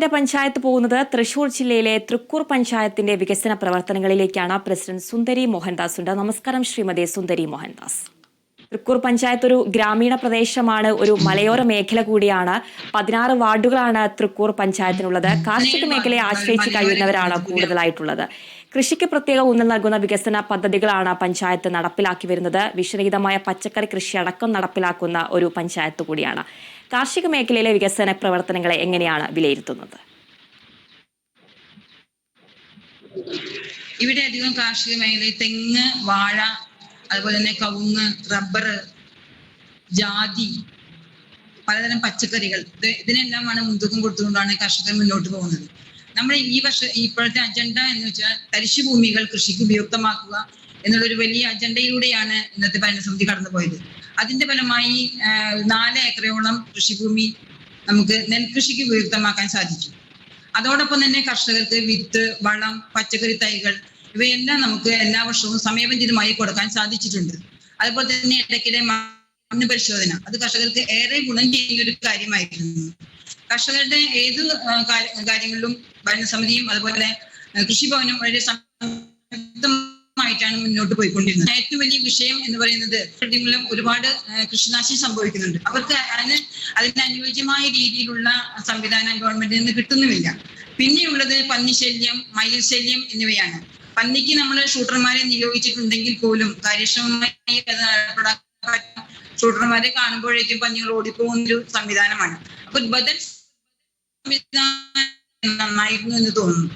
ഇന്നത്തെ പഞ്ചായത്ത് പോകുന്നത് തൃശൂർ ജില്ലയിലെ തൃക്കൂർ പഞ്ചായത്തിന്റെ വികസന പ്രവർത്തനങ്ങളിലേക്കാണ്. പ്രസിഡന്റ് സുന്ദരി മോഹൻദാസ് ഉണ്ട്. നമസ്കാരം ശ്രീമതി സുന്ദരി മോഹൻദാസ്. തൃക്കൂർ പഞ്ചായത്ത് ഒരു ഗ്രാമീണ പ്രദേശമാണ്, ഒരു മലയോര മേഖല കൂടിയാണ്. 16 വാർഡുകളാണ് തൃക്കൂർ പഞ്ചായത്തിനുള്ളത്. കാർഷിക മേഖലയെ ആശ്രയിച്ച് കഴിയുന്നവരാണ് കൂടുതലായിട്ടുള്ളത്. കൃഷിക്ക് പ്രത്യേക ഊന്നൽ നൽകുന്ന വികസന പദ്ധതികളാണ് പഞ്ചായത്ത് നടപ്പിലാക്കി വരുന്നത്. വിഷരഹിതമായ പച്ചക്കറി കൃഷി അടക്കം നടപ്പിലാക്കുന്ന ഒരു പഞ്ചായത്ത് കൂടിയാണ്. കാർഷിക മേഖലയിലെ വികസന പ്രവർത്തനങ്ങളെ എങ്ങനെയാണ് വിലയിരുത്തുന്നത്? ഇവിടെ അധികം കാർഷിക മേഖലയിൽ തെങ്ങ്, വാഴ, അതുപോലെ തന്നെ കവുങ്ങ്, റബ്ബർ, ജാതി, പലതരം പച്ചക്കറികൾ, ഇതിനെല്ലാമാണ് മുൻതൂക്കം കൊടുത്തുകൊണ്ടാണ് കർഷകർ മുന്നോട്ട് പോകുന്നത്. നമ്മുടെ ഇപ്പോഴത്തെ അജണ്ട എന്ന് വെച്ചാൽ തരിശുഭൂമികൾ കൃഷിക്ക് ഉപയുക്തമാക്കുക എന്നുള്ളൊരു വലിയ അജണ്ടയിലൂടെയാണ് ഇന്നത്തെ ഭരണസമിതി കടന്നുപോയത്. അതിന്റെ ഫലമായി 4 ഏക്കറോളം കൃഷിഭൂമി നമുക്ക് നെൽകൃഷിക്ക് ഉപയുക്തമാക്കാൻ സാധിച്ചു. അതോടൊപ്പം തന്നെ കർഷകർക്ക് വിത്ത്, വളം, പച്ചക്കറി തൈകൾ ഇവയെല്ലാം നമുക്ക് എല്ലാ വർഷവും സമയബന്ധിതമായി കൊടുക്കാൻ സാധിച്ചിട്ടുണ്ട്. അതുപോലെ തന്നെ ഇടയ്ക്കിടെ മണ്ണ് പരിശോധന, അത് കർഷകർക്ക് ഏറെ ഗുണം ചെയ്യുന്ന ഒരു കാര്യമായിരുന്നു. കർഷകരുടെ ഏത് കാര്യങ്ങളിലും ഭരണസമിതിയും അതുപോലെ കൃഷിഭവനും വളരെ സംയുക്തമായിട്ടാണ് മുന്നോട്ട് പോയിക്കൊണ്ടിരുന്നത്. ഏറ്റവും വലിയ വിഷയം എന്ന് പറയുന്നത് ഒരുപാട് കൃഷിനാശം സംഭവിക്കുന്നുണ്ട്. അവർക്ക് അതിന് അനുയോജ്യമായ രീതിയിലുള്ള സംവിധാനം ഗവൺമെന്റിൽ നിന്ന് കിട്ടുന്നുമില്ല. പിന്നെയുള്ളത് പന്നിശല്യം, മയിൽ ശല്യം എന്നിവയാണ്. പന്നിക്ക് നമ്മൾ ഷൂട്ടർമാരെ നിയോഗിച്ചിട്ടുണ്ടെങ്കിൽ പോലും കാര്യക്ഷമമായി ഷൂട്ടർമാരെ കാണുമ്പോഴേക്കും പന്നികൾ ഓടിപ്പോകുന്നൊരു സംവിധാനമാണ്. അപ്പൊ ബദൽ നന്നായിരുന്നു എന്ന് തോന്നുന്നു.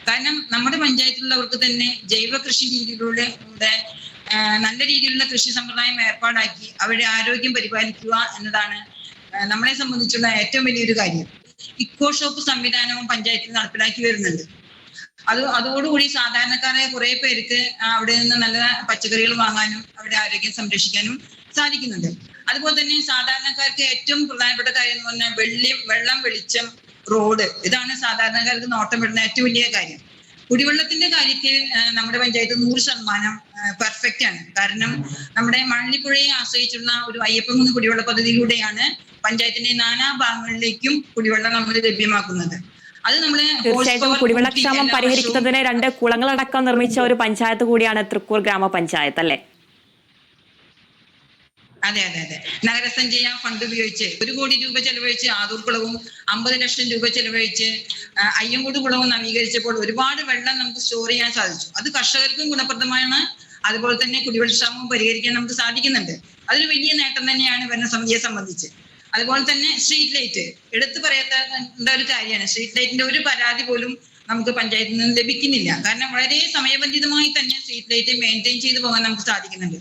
കാരണം നമ്മുടെ പഞ്ചായത്തിലുള്ളവർക്ക് തന്നെ ജൈവ കൃഷി രീതിയിലൂടെ നല്ല രീതിയിലുള്ള കൃഷി സമ്പ്രദായം ഏർപ്പാടാക്കി അവരുടെ ആരോഗ്യം പരിപാലിക്കുക എന്നതാണ് നമ്മളെ സംബന്ധിച്ചുള്ള ഏറ്റവും വലിയൊരു കാര്യം. ഇക്കോ ഷോപ്പ് സംവിധാനവും പഞ്ചായത്തിൽ നടപ്പിലാക്കി വരുന്നുണ്ട്. അതോടുകൂടി സാധാരണക്കാരെ കുറെ പേർക്ക് അവിടെ നിന്ന് നല്ല പച്ചക്കറികൾ വാങ്ങാനും അവരുടെ ആരോഗ്യം സംരക്ഷിക്കാനും സാധിക്കുന്നുണ്ട്. അതുപോലെ തന്നെ സാധാരണക്കാർക്ക് ഏറ്റവും പ്രധാനപ്പെട്ട കാര്യം എന്ന് പറഞ്ഞാൽ വെള്ളം, വെളിച്ചം, റോഡ്, ഇതാണ് സാധാരണക്കാർക്ക് നോട്ടം വിടുന്ന ഏറ്റവും വലിയ കാര്യം. കുടിവെള്ളത്തിന്റെ കാര്യത്തിൽ നമ്മുടെ പഞ്ചായത്ത് 100% പെർഫെക്റ്റ് ആണ്. കാരണം നമ്മുടെ മണലിപ്പുഴയെ ആശ്രയിച്ചുള്ള ഒരു അയ്യപ്പൻകുന്ന് കുടിവെള്ള പദ്ധതിയിലൂടെയാണ് പഞ്ചായത്തിന്റെ നാനാ ഭാഗങ്ങളിലേക്കും കുടിവെള്ളം നമ്മൾ ലഭ്യമാക്കുന്നത്. അത് നമ്മള് തീർച്ചയായിട്ടും കുടിവെള്ളക്ഷാമം പരിഹരിക്കുന്നതിന് 2 കുളങ്ങളടക്കം നിർമ്മിച്ച ഒരു പഞ്ചായത്ത് കൂടിയാണ് തൃക്കൂർ ഗ്രാമപഞ്ചായത്ത്, അല്ലേ? അതെ. നഗരസഞ്ചയ ഫണ്ട് ഉപയോഗിച്ച് 1 കോടി രൂപ ചെലവഴിച്ച് ആദൂർ കുളവും 50 ലക്ഷം രൂപ ചെലവഴിച്ച് അയ്യങ്കോട് കുളവും നവീകരിച്ചപ്പോൾ ഒരുപാട് വെള്ളം നമുക്ക് സ്റ്റോർ ചെയ്യാൻ സാധിച്ചു. അത് കർഷകർക്കും ഗുണപ്രദമാണ്. അതുപോലെ തന്നെ കുടിവെള്ളക്ഷാമവും പരിഹരിക്കാൻ നമുക്ക് സാധിക്കുന്നുണ്ട്. അതൊരു വലിയ നേട്ടം തന്നെയാണ് ഭരണസമിതിയെ സംബന്ധിച്ച്. അതുപോലെ തന്നെ സ്ട്രീറ്റ് ലൈറ്റ് എടുത്തു പറയേണ്ട ഒരു കാര്യമാണ്. സ്ട്രീറ്റ് ലൈറ്റിന്റെ ഒരു പരാതി പോലും നമുക്ക് പഞ്ചായത്തിൽ നിന്ന് ലഭിക്കുന്നില്ല. കാരണം വളരെ സമയബന്ധിതമായി തന്നെ സ്ട്രീറ്റ് ലൈറ്റ് മെയിൻറ്റെയിൻ ചെയ്തു പോകാൻ നമുക്ക് സാധിക്കുന്നുണ്ട്.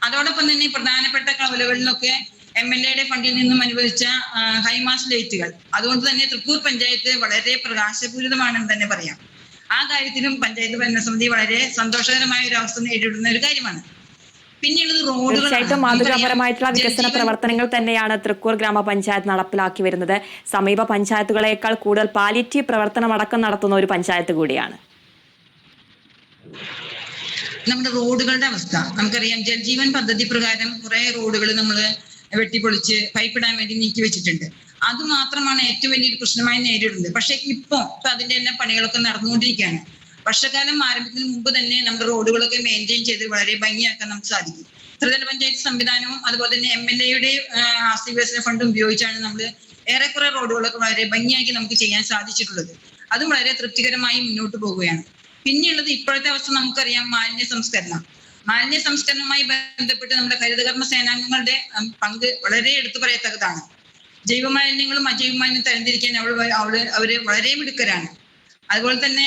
അതോടൊപ്പം തന്നെ പ്രധാനപ്പെട്ട കവലകളിലൊക്കെ MLA ഫണ്ടിൽ നിന്നും അനുവദിച്ച ഹൈമാസ് ലൈറ്റുകൾ, അതുകൊണ്ട് തന്നെ തൃക്കൂർ പഞ്ചായത്ത് വളരെ പ്രകാശപൂരിതമാണെന്ന് തന്നെ പറയാം. ആ കാര്യത്തിലും പഞ്ചായത്ത് ഭരണസമിതി വളരെ സന്തോഷകരമായ ഒരു അവസ്ഥ നേരിടുന്ന ഒരു കാര്യമാണ്. പിന്നെയുള്ളത് റോഡുകൾ. തീർച്ചയായിട്ടും മാതൃകാപരമായിട്ടുള്ള വികസന പ്രവർത്തനങ്ങൾ തന്നെയാണ് തൃക്കൂർ ഗ്രാമപഞ്ചായത്ത് നടപ്പിലാക്കി വരുന്നത്. സമീപ പഞ്ചായത്തുകളേക്കാൾ കൂടുതൽ പാലിറ്റീവ് പ്രവർത്തനം അടക്കം നടത്തുന്ന ഒരു പഞ്ചായത്ത് കൂടിയാണ്. നമ്മുടെ റോഡുകളുടെ അവസ്ഥ നമുക്കറിയാം. ജൽജീവൻ പദ്ധതി പ്രകാരം കുറെ റോഡുകൾ നമ്മൾ വെട്ടിപ്പൊളിച്ച് പൈപ്പ് ഇടാൻ വേണ്ടി നീക്കി വെച്ചിട്ടുണ്ട്. അത് മാത്രമാണ് ഏറ്റവും വലിയൊരു പ്രശ്നമായി നേരിടുന്നത്. പക്ഷെ ഇപ്പൊ അതിന്റെ എല്ലാം പണികളൊക്കെ നടന്നുകൊണ്ടിരിക്കുകയാണ്. വർഷകാലം ആരംഭിക്കുന്നതിന് മുമ്പ് തന്നെ നമ്മുടെ റോഡുകളൊക്കെ മെയിൻറ്റെയിൻ ചെയ്ത് വളരെ ഭംഗിയാക്കാൻ നമുക്ക് സാധിക്കും. ത്രിതല പഞ്ചായത്ത് സംവിധാനവും അതുപോലെ തന്നെ MLA ആസ്തി വികസന ഫണ്ടും ഉപയോഗിച്ചാണ് നമ്മൾ ഏറെക്കുറെ റോഡുകളൊക്കെ വളരെ ഭംഗിയാക്കി നമുക്ക് ചെയ്യാൻ സാധിച്ചിട്ടുള്ളത്. അതും വളരെ തൃപ്തികരമായി മുന്നോട്ട് പോവുകയാണ്. പിന്നെയുള്ളത് ഇപ്പോഴത്തെ അവസ്ഥ നമുക്കറിയാം. മാലിന്യ സംസ്കരണവുമായി ബന്ധപ്പെട്ട് നമ്മുടെ ഹരിതകർമ്മ സേനാംഗങ്ങളുടെ പങ്ക് വളരെ എടുത്തു പറയത്തക്കതാണ്. ജൈവമാലിന്യങ്ങളും അജൈവ മാലിന്യം തരംതിരിക്കാൻ അവര് വളരെ മിടുക്കരാണ്. അതുപോലെ തന്നെ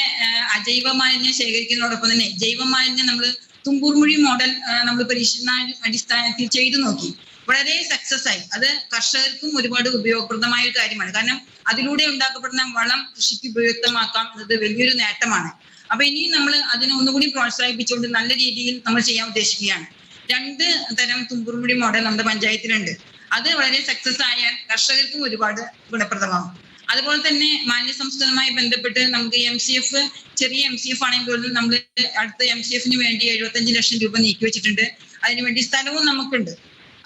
അജൈവ മാലിന്യം ശേഖരിക്കുന്നതോടൊപ്പം തന്നെ ജൈവ മാലിന്യം നമ്മൾ തുമ്പൂർമുഴി മോഡൽ നമ്മൾ പരീക്ഷണ അടിസ്ഥാനത്തിൽ ചെയ്തു നോക്കി. വളരെ സക്സസ് ആയി. അത് കർഷകർക്കും ഒരുപാട് ഉപയോഗപ്രദമായ ഒരു കാര്യമാണ്. കാരണം അതിലൂടെ ഉണ്ടാക്കപ്പെടുന്ന വളം കൃഷിക്ക് ഉപയുക്തമാക്കാം എന്നത് വലിയൊരു നേട്ടമാണ്. അപ്പൊ ഇനിയും നമ്മൾ അതിനെ ഒന്നുകൂടി പ്രോത്സാഹിപ്പിച്ചുകൊണ്ട് നല്ല രീതിയിൽ നമ്മൾ ചെയ്യാൻ ഉദ്ദേശിക്കുകയാണ്. 2 തരം തുമ്പൂർമുഴി മോഡൽ നമ്മുടെ പഞ്ചായത്തിലുണ്ട്. അത് വളരെ സക്സസ് ആയാൽ കർഷകർക്കും ഒരുപാട് ഗുണപ്രദമാകും. അതുപോലെ തന്നെ മാലിന്യ സംസ്കരണവുമായി ബന്ധപ്പെട്ട് നമുക്ക് MCF, ചെറിയ MCF ആണെങ്കിൽ പോലും നമ്മൾ അടുത്ത MCF-ന് വേണ്ടി 75 ലക്ഷം രൂപ നീക്കി വെച്ചിട്ടുണ്ട്. അതിനുവേണ്ടി സ്ഥലവും നമുക്കുണ്ട്.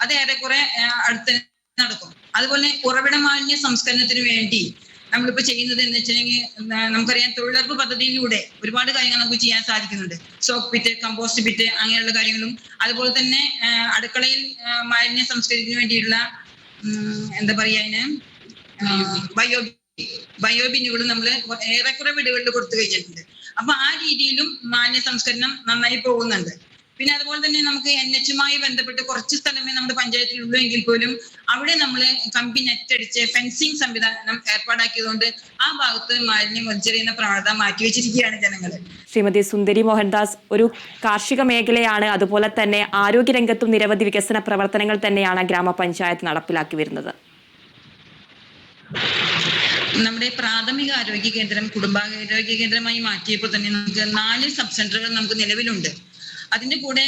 അത് ഏറെക്കുറെ അടുത്ത് നടക്കും. അതുപോലെ ഉറവിട മാലിന്യ സംസ്കരണത്തിന് വേണ്ടി നമ്മളിപ്പോ ചെയ്യുന്നത് എന്ന് വെച്ചിട്ടുണ്ടെങ്കിൽ നമുക്കറിയാം തൊഴിലുറപ്പ് പദ്ധതിയിലൂടെ ഒരുപാട് കാര്യങ്ങൾ നമുക്ക് ചെയ്യാൻ സാധിക്കുന്നുണ്ട്. സോക്ക് പിറ്റ്, കമ്പോസ്റ്റ് പിറ്റ് അങ്ങനെയുള്ള കാര്യങ്ങളും, അതുപോലെ തന്നെ അടുക്കളയിൽ മാലിന്യം സംസ്കരിക്കുന്നതിന് വേണ്ടിയിട്ടുള്ള എന്താ പറയാ അതിന് ബയോബിന്നുകളും നമ്മൾ ഏറെക്കുറെ വീടുകളിൽ കൊടുത്തു കഴിഞ്ഞിട്ടുണ്ട്. അപ്പൊ ആ രീതിയിലും മാലിന്യ സംസ്കരണം നന്നായി പോകുന്നുണ്ട്. പിന്നെ അതുപോലെ തന്നെ നമുക്ക് NH-മായി ബന്ധപ്പെട്ട് കുറച്ച് സ്ഥലമേ നമ്മുടെ പഞ്ചായത്തിലുള്ളൂ എങ്കിൽ പോലും അവിടെ നമ്മൾ കമ്പി നെറ്റ് അടിച്ച് ഫെൻസിങ് സംവിധാനം ഏർപ്പാടാക്കിയതുകൊണ്ട് ആ ഭാഗത്ത് മാലിന്യം വലിച്ചെറിയുന്ന പ്രവണത മാറ്റിവെച്ചിരിക്കുകയാണ് ജനങ്ങൾ. ശ്രീമതി സുന്ദരി മോഹൻദാസ്, ഒരു കാർഷിക മേഖലയാണ്, അതുപോലെ തന്നെ ആരോഗ്യരംഗത്തും നിരവധി വികസന പ്രവർത്തനങ്ങൾ തന്നെയാണ് ഗ്രാമപഞ്ചായത്ത് നടപ്പിലാക്കി വരുന്നത്. നമ്മുടെ പ്രാഥമിക ആരോഗ്യ കേന്ദ്രം കുടുംബാരോഗ്യ കേന്ദ്രമായി മാറ്റിയപ്പോൾ തന്നെ നമുക്ക് 4 സബ് സെന്ററുകൾ നമുക്ക് നിലവിലുണ്ട്. അതിന്റെ കൂടെ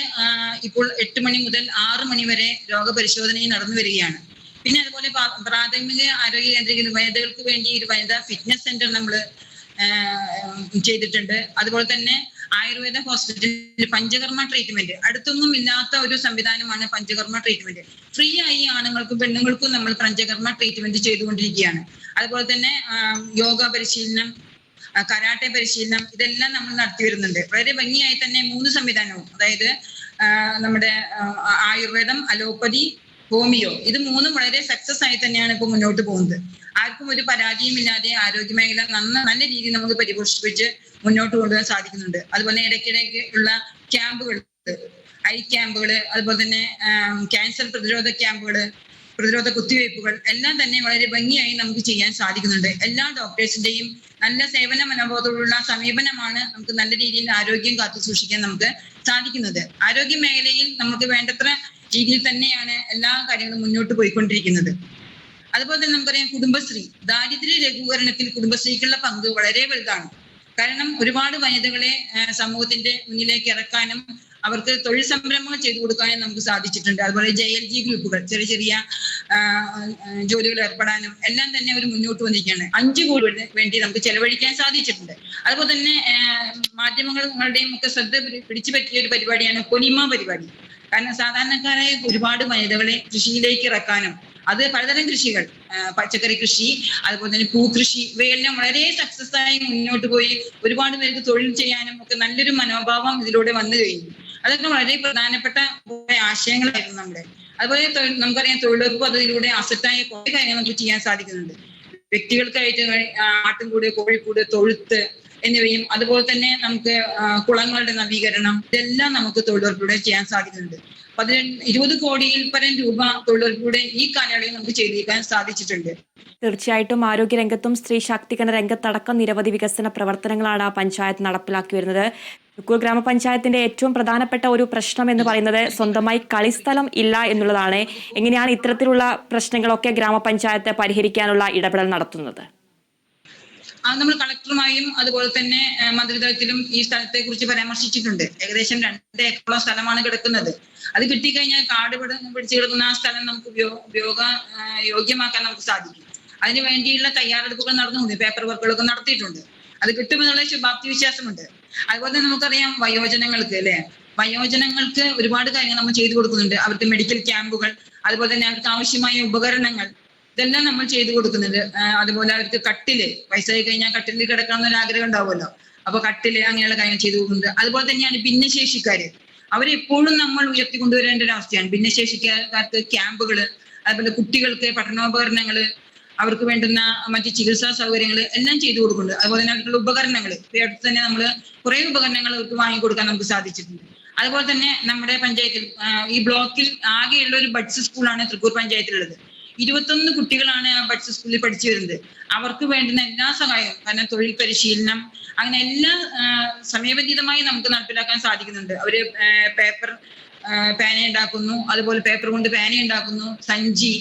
ഇപ്പോൾ 8 മണി മുതൽ 6 മണി വരെ രോഗപരിശോധനയും നടന്നു വരികയാണ്. പിന്നെ അതുപോലെ പ്രാഥമിക ആരോഗ്യ കേന്ദ്ര വനിതകൾക്ക് വേണ്ടി ഒരു വനിതാ ഫിറ്റ്നസ് സെന്റർ നമ്മൾ ചെയ്തിട്ടുണ്ട്. അതുപോലെ തന്നെ ആയുർവേദ ഹോസ്പിറ്റലിൽ പഞ്ചകർമ്മ ട്രീറ്റ്മെന്റ്, അടുത്തൊന്നും ഇല്ലാത്ത ഒരു സംവിധാനമാണ് പഞ്ചകർമ്മ ട്രീറ്റ്മെന്റ്. ഫ്രീ ആയി ആണുങ്ങൾക്കും പെണ്ണുങ്ങൾക്കും നമ്മൾ പഞ്ചകർമ്മ ട്രീറ്റ്മെന്റ് ചെയ്തുകൊണ്ടിരിക്കുകയാണ്. അതുപോലെ തന്നെ യോഗ പരിശീലനം, കരാട്ടെ പരിശീലനം, ഇതെല്ലാം നമ്മൾ നടത്തി വരുന്നുണ്ട്. വളരെ ഭംഗിയായി തന്നെ 3 സംവിധാനവും, അതായത് നമ്മുടെ ആയുർവേദം, അലോപ്പതി, ഹോമിയോ, ഇത് 3ഉം വളരെ സക്സസ് ആയി തന്നെയാണ് ഇപ്പൊ മുന്നോട്ട് പോകുന്നത്. ആർക്കും ഒരു പരാതിയും ഇല്ലാതെ ആരോഗ്യ മേഖല നല്ല രീതിയിൽ നമുക്ക് പരിപോഷിപ്പിച്ച് മുന്നോട്ട് കൊണ്ടുപോകാൻ സാധിക്കുന്നുണ്ട്. അതുപോലെ ഇടയ്ക്കിടയ്ക്ക് ഉള്ള ക്യാമ്പുകൾ, ഐ ക്യാമ്പുകൾ, അതുപോലെ തന്നെ ക്യാൻസർ പ്രതിരോധ ക്യാമ്പുകൾ, പ്രതിരോധ കുത്തിവയ്പ്പുകൾ എല്ലാം തന്നെ വളരെ ഭംഗിയായി നമുക്ക് ചെയ്യാൻ സാധിക്കുന്നുണ്ട്. എല്ലാ ഡോക്ടേഴ്സിന്റെയും നല്ല സേവന മനോബോധമുള്ള സമീപനമാണ് നമുക്ക് നല്ല രീതിയിൽ ആരോഗ്യം കാത്തു സൂക്ഷിക്കാൻ നമുക്ക് സാധിക്കുന്നത്. ആരോഗ്യ മേഖലയിൽ നമുക്ക് വേണ്ടത്ര രീതിയിൽ തന്നെയാണ് എല്ലാ കാര്യങ്ങളും മുന്നോട്ട് പോയിക്കൊണ്ടിരിക്കുന്നത്. അതുപോലെ തന്നെ നമുക്കറിയാം കുടുംബശ്രീ, ദാരിദ്ര്യ ലഘൂകരണത്തിൽ കുടുംബശ്രീക്കുള്ള പങ്ക് വളരെ വലുതാണ്. കാരണം ഒരുപാട് വനിതകളെ സമൂഹത്തിന്റെ മുന്നിലേക്ക് ഇറക്കാനും അവർക്ക് തൊഴിൽ സംരംഭങ്ങൾ ചെയ്തു കൊടുക്കാനും നമുക്ക് സാധിച്ചിട്ടുണ്ട്. അതുപോലെ JLG ഗ്രൂപ്പുകൾ ചെറിയ ചെറിയ ജോലികൾ ഏർപ്പെടാനും എല്ലാം തന്നെ അവർ മുന്നോട്ട് വന്നിരിക്കുകയാണ്. 5 കോടി വേണ്ടി നമുക്ക് ചെലവഴിക്കാൻ സാധിച്ചിട്ടുണ്ട്. അതുപോലെ തന്നെ മാധ്യമങ്ങളുടെയും ഒക്കെ ശ്രദ്ധ പിടിച്ചു പറ്റിയ ഒരു പരിപാടിയാണ് പൊലിമ പരിപാടി. കാരണം സാധാരണക്കാരായ ഒരുപാട് വനിതകളെ കൃഷിയിലേക്ക് ഇറക്കാനും, അത് പലതരം കൃഷികൾ, പച്ചക്കറി കൃഷി, അതുപോലെ തന്നെ പൂക്കൃഷി, ഇവയെല്ലാം വളരെ സക്സസ് ആയി മുന്നോട്ട് പോയി ഒരുപാട് പേർക്ക് തൊഴിൽ ചെയ്യാനും ഒക്കെ നല്ലൊരു മനോഭാവം ഇതിലൂടെ വന്നു കഴിഞ്ഞു. അതൊക്കെ വളരെ പ്രധാനപ്പെട്ട ആശയങ്ങളായിരുന്നു നമ്മുടെ. അതുപോലെ നമുക്കറിയാം തൊഴിലുറപ്പ് പദ്ധതിയിലൂടെ അസറ്റായ കുറെ കാര്യങ്ങൾ നമുക്ക് ചെയ്യാൻ സാധിക്കുന്നുണ്ട്. വ്യക്തികൾക്കായിട്ട് ആട്ടിൻകൂട്, കോഴിക്കൂട്, തൊഴുത്ത് എന്നിവയും, അതുപോലെ തന്നെ നമുക്ക് കുളങ്ങളുടെ നവീകരണം, ഇതെല്ലാം നമുക്ക് തൊഴിലുറപ്പിലൂടെ ചെയ്യാൻ സാധിക്കുന്നുണ്ട്. 20 കോടിയിൽ പരം രൂപ തൊഴിലുറപ്പിലൂടെ ഈ കാലയളവിൽ നമുക്ക് ചെയ്തെടുക്കാൻ സാധിച്ചിട്ടുണ്ട്. തീർച്ചയായിട്ടും ആരോഗ്യരംഗത്തും സ്ത്രീ ശാക്തീകരണ രംഗത്തടക്കം നിരവധി വികസന പ്രവർത്തനങ്ങളാണ് പഞ്ചായത്ത് നടപ്പിലാക്കി വരുന്നത്. തൃക്കൂർ ഗ്രാമപഞ്ചായത്തിന്റെ ഏറ്റവും പ്രധാനപ്പെട്ട ഒരു പ്രശ്നം എന്ന് പറയുന്നത് സ്വന്തമായി കളിസ്ഥലം ഇല്ല എന്നുള്ളതാണ്. എങ്ങനെയാണ് ഇത്തരത്തിലുള്ള പ്രശ്നങ്ങളൊക്കെ ഗ്രാമപഞ്ചായത്ത് പരിഹരിക്കാനുള്ള ഇടപെടൽ നടത്തുന്നത്? നമ്മൾ കളക്ടറുമായും അതുപോലെ തന്നെ മന്ത്രിതലത്തിലും ഈ സ്ഥലത്തെ കുറിച്ച് പരാമർശിച്ചിട്ടുണ്ട്. ഏകദേശം 2 ഏക്കറോളം സ്ഥലമാണ് കിടക്കുന്നത്. അത് കിട്ടിക്കഴിഞ്ഞാൽ കാട് പിടിച്ചു കിടക്കുന്ന ആ സ്ഥലം നമുക്ക് യോഗ്യമാക്കാൻ നമുക്ക് സാധിക്കും. അതിന് വേണ്ടിയുള്ള തയ്യാറെടുപ്പുകൾ നടന്നുകൊണ്ട് പേപ്പർ വർക്കുകളൊക്കെ നടത്തിയിട്ടുണ്ട്. അത് കിട്ടുമെന്നുള്ള ശുഭാപ്തി വിശ്വാസമുണ്ട്. അതുപോലെ തന്നെ നമുക്കറിയാം വയോജനങ്ങൾക്ക് ഒരുപാട് കാര്യങ്ങൾ നമ്മൾ ചെയ്തു കൊടുക്കുന്നുണ്ട്. അവർക്ക് മെഡിക്കൽ ക്യാമ്പുകൾ, അതുപോലെ തന്നെ അവർക്ക് ആവശ്യമായ ഉപകരണങ്ങൾ, ഇതെല്ലാം നമ്മൾ ചെയ്തു കൊടുക്കുന്നുണ്ട്. അതുപോലെ അവർക്ക് കട്ടില്, വയസ്സായി കഴിഞ്ഞാൽ കട്ടിലിൽ കിടക്കണം എന്നൊരു ആഗ്രഹം ഉണ്ടാവുമല്ലോ, അപ്പൊ കട്ടില് അങ്ങനെയുള്ള കാര്യങ്ങൾ ചെയ്തു കൊടുക്കുന്നുണ്ട്. അതുപോലെ തന്നെയാണ് ഭിന്നശേഷിക്കാര്, അവരെപ്പോഴും നമ്മൾ ഉയർത്തിക്കൊണ്ടുവരേണ്ട ഒരു അവസ്ഥയാണ്. ഭിന്നശേഷിക്കാർക്ക് ക്യാമ്പുകള്, അതുപോലെ കുട്ടികൾക്ക് പഠനോപകരണങ്ങള്, അവർക്ക് വേണ്ടുന്ന മറ്റ് ചികിത്സാ സൗകര്യങ്ങൾ എല്ലാം ചെയ്തു കൊടുക്കുന്നുണ്ട്. അതുപോലെ തന്നെ അവർക്കുള്ള ഉപകരണങ്ങൾ, ഈ അടുത്ത് തന്നെ നമ്മൾ കുറെ ഉപകരണങ്ങൾ അവർക്ക് വാങ്ങിക്കൊടുക്കാൻ നമുക്ക് സാധിച്ചിട്ടുണ്ട്. അതുപോലെ തന്നെ നമ്മുടെ പഞ്ചായത്തിൽ ഈ ബ്ലോക്കിൽ ആകെയുള്ള ഒരു ബഡ്സ് സ്കൂളാണ് തൃക്കൂർ പഞ്ചായത്തിലുള്ളത്. 21 കുട്ടികളാണ് ആ ബഡ്സ് സ്കൂളിൽ പഠിച്ചു വരുന്നത്. അവർക്ക് വേണ്ടുന്ന എല്ലാ സഹായവും, കാരണം തൊഴിൽ പരിശീലനം അങ്ങനെ എല്ലാ സമയബന്ധിതമായി നമുക്ക് നടപ്പിലാക്കാൻ സാധിക്കുന്നുണ്ട്. അവര് പേന ഉണ്ടാക്കുന്നു, അതുപോലെ പേപ്പർ കൊണ്ട് പേന ഉണ്ടാക്കുന്നു, സഞ്ചി,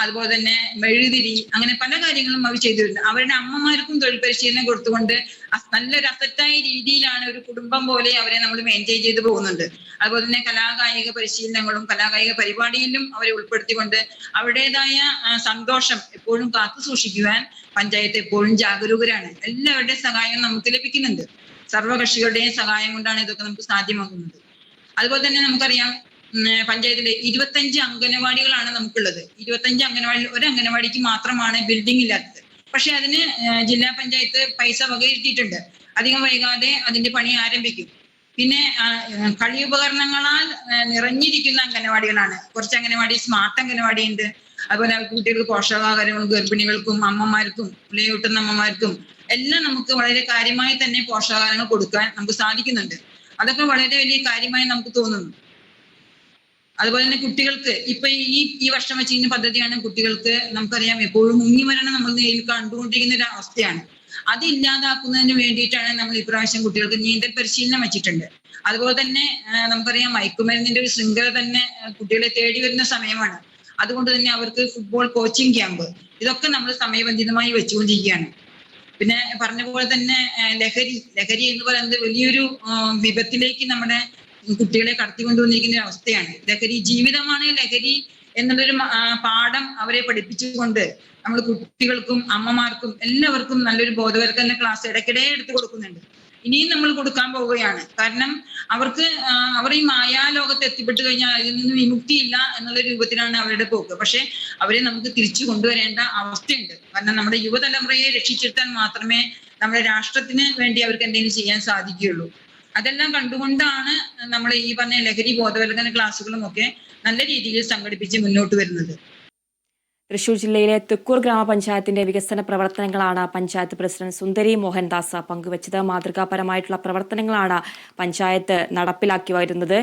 അതുപോലെ തന്നെ മെഴുകുതിരി, അങ്ങനെ പല കാര്യങ്ങളും അവർ ചെയ്തു വരുന്നത്. അവരുടെ അമ്മമാർക്കും തൊഴിൽ പരിശീലനം കൊടുത്തുകൊണ്ട് നല്ലൊരു അസറ്റായ രീതിയിലാണ് ഒരു കുടുംബം പോലെ അവരെ നമ്മൾ മെയിൻറ്റെയിൻ ചെയ്ത് പോകുന്നുണ്ട്. അതുപോലെ തന്നെ കലാകായിക പരിശീലനങ്ങളും കലാകായിക പരിപാടിയിലും അവരെ ഉൾപ്പെടുത്തിക്കൊണ്ട് അവരുടേതായ സന്തോഷം എപ്പോഴും കാത്തു സൂക്ഷിക്കുവാൻ പഞ്ചായത്ത് എപ്പോഴും ജാഗരൂകരാണ്. എല്ലാവരുടെയും സഹായം നമുക്ക് ലഭിക്കുന്നുണ്ട്. സർവകക്ഷികളുടെയും സഹായം കൊണ്ടാണ് ഇതൊക്കെ നമുക്ക് സാധ്യമാകുന്നത്. അതുപോലെ തന്നെ നമുക്കറിയാം പഞ്ചായത്തിലെ 25 അംഗനവാടികളാണ് നമുക്കുള്ളത്. 25 അംഗനവാടിയിൽ ഒരു അംഗനവാടിക്ക് മാത്രമാണ് ബിൽഡിംഗ് ഇല്ലാത്തത്. പക്ഷെ അതിന് ജില്ലാ പഞ്ചായത്ത് പൈസ വകയിരുത്തിയിട്ടുണ്ട്. അധികം വൈകാതെ അതിന്റെ പണി ആരംഭിക്കും. പിന്നെ കളി ഉപകരണങ്ങളാൽ നിറഞ്ഞിരിക്കുന്ന അംഗനവാടികളാണ്. കുറച്ച് അംഗനവാടി സ്മാർട്ട് അംഗനവാടി ഉണ്ട്. അതുപോലെ കുട്ടികൾക്ക് പോഷകാഹാരങ്ങൾ ഗർഭിണികൾക്കും അമ്മമാർക്കും പുലയൂട്ടുന്ന അമ്മമാർക്കും എല്ലാം നമുക്ക് വളരെ കാര്യമായി തന്നെ പോഷകാഹാരങ്ങൾ കൊടുക്കാൻ നമുക്ക് സാധിക്കുന്നുണ്ട്. അതൊക്കെ വളരെ വലിയ കാര്യമായി നമുക്ക് തോന്നുന്നു. അതുപോലെ തന്നെ കുട്ടികൾക്ക് ഇപ്പൊ ഈ വർഷം വെച്ചിരിക്കുന്ന പദ്ധതിയാണ് കുട്ടികൾക്ക് നമുക്കറിയാം എപ്പോഴും മുങ്ങിമരണം നമ്മൾ നേരിൽ കണ്ടുകൊണ്ടിരിക്കുന്ന ഒരു അവസ്ഥയാണ്. അത് ഇല്ലാതാക്കുന്നതിന് വേണ്ടിയിട്ടാണ് നമ്മൾ ഇപ്രാവശ്യം കുട്ടികൾക്ക് നീന്തൽ പരിശീലനം വെച്ചിട്ടുണ്ട്. അതുപോലെ തന്നെ നമുക്കറിയാം മയക്കുമരുന്നിന്റെ ഒരു ശൃംഖല തന്നെ കുട്ടികളെ തേടി വരുന്ന സമയമാണ്. അതുകൊണ്ട് തന്നെ അവർക്ക് ഫുട്ബോൾ കോച്ചിങ് ക്യാമ്പ് ഇതൊക്കെ നമ്മൾ സമയബന്ധിതമായി വെച്ചുകൊണ്ടിരിക്കുകയാണ്. പിന്നെ പറഞ്ഞ പോലെ തന്നെ ലഹരി എന്ന് പറയുന്നത് വലിയൊരു വിപത്തിലേക്ക് നമ്മുടെ കുട്ടികളെ കടത്തിക്കൊണ്ടുവന്നിരിക്കുന്ന അവസ്ഥയാണ്. ലഹരി ജീവിതമാണ് ലഹരി എന്നുള്ളൊരു പാഠം അവരെ പഠിപ്പിച്ചുകൊണ്ട് നമ്മൾ കുട്ടികൾക്കും അമ്മമാർക്കും എല്ലാവർക്കും നല്ലൊരു ബോധവൽക്കരണ ക്ലാസ് ഇടയ്ക്കിടെ എടുത്തു കൊടുക്കുന്നുണ്ട്. ഇനിയും നമ്മൾ കൊടുക്കാൻ പോവുകയാണ്. കാരണം അവർ ഈ മായാലോകത്ത് എത്തിപ്പെട്ടു കഴിഞ്ഞാൽ അതിൽ നിന്ന് വിമുക്തിയില്ല എന്നുള്ള രൂപത്തിലാണ് അവരുടെ പോക്ക്. പക്ഷെ അവരെ നമുക്ക് തിരിച്ചു കൊണ്ടുവരേണ്ട അവസ്ഥയുണ്ട്. കാരണം നമ്മുടെ യുവതലമുറയെ രക്ഷിച്ചെടുത്താൽ മാത്രമേ നമ്മുടെ രാഷ്ട്രത്തിന് വേണ്ടി അവർക്ക് എന്തെങ്കിലും ചെയ്യാൻ സാധിക്കുകയുള്ളൂ. അതെല്ലാം കണ്ടുകൊണ്ടാണ് നമ്മൾ ഈ പറഞ്ഞ ലഹരി ബോധവൽക്കരണ ക്ലാസ്സുകളും ഒക്കെ നല്ല രീതിയിൽ സംഘടിപ്പിച്ച് മുന്നോട്ട് വരുന്നത്. തൃശൂർ ജില്ലയിലെ തൃക്കൂർ ഗ്രാമപഞ്ചായത്തിന്റെ വികസന പ്രവർത്തനങ്ങളാണ് പഞ്ചായത്ത് പ്രസിഡന്റ് സുന്ദരി മോഹൻദാസ് പങ്കുവച്ചത്. മാതൃകാപരമായിട്ടുള്ള പ്രവർത്തനങ്ങളാണ് പഞ്ചായത്ത് നടപ്പിലാക്കി വരുന്നത്.